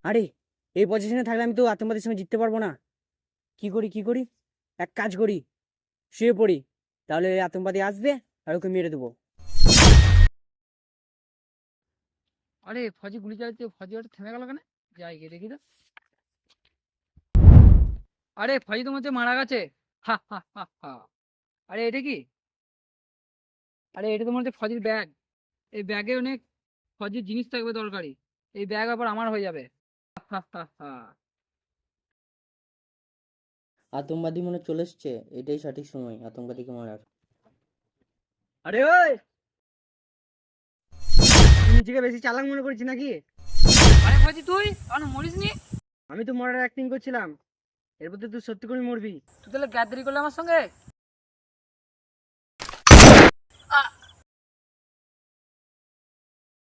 আরে এই পজিশনে থাকলে আমি তো আতঙ্কবাদীর সঙ্গে জিততে পারবো না। কি করি, এক কাজ করি, শুয়ে পড়ি, তাহলে এই আতঙ্কবাদী আসবে আর ওকে মেরে দেবো। আরে ফজি গুলি চালাচ্ছে, ফজি ওটা থেমে গেল কেন? যাই গিয়ে দেখি তো। আরে ফজি তো মধ্যে মারা গেছে। হা হা হা হা। আরে এটা কি? আরে এটা তোমার হচ্ছে ফজির ব্যাগ। এই ব্যাগে অনেক ফজির জিনিস থাকবে দরকারি। এই ব্যাগ আবার আমার হয়ে যাবে। হা হা হা। আতঙ্কবাদী মনে চলে এসছে, এটাই সঠিক সময় আতঙ্কবাদীকে মারার। আরে ওই, তুই নিজেকে বেশি চালাক মনে করছিস নাকি? আরে ফজি তুই কেন মরিস নি? আমি তো মরার অ্যাক্টিং করছিলাম, এর মধ্যে তুই সত্যি করে মরবি। তুই তাহলে গ্যাদারি করলে আমার সঙ্গে?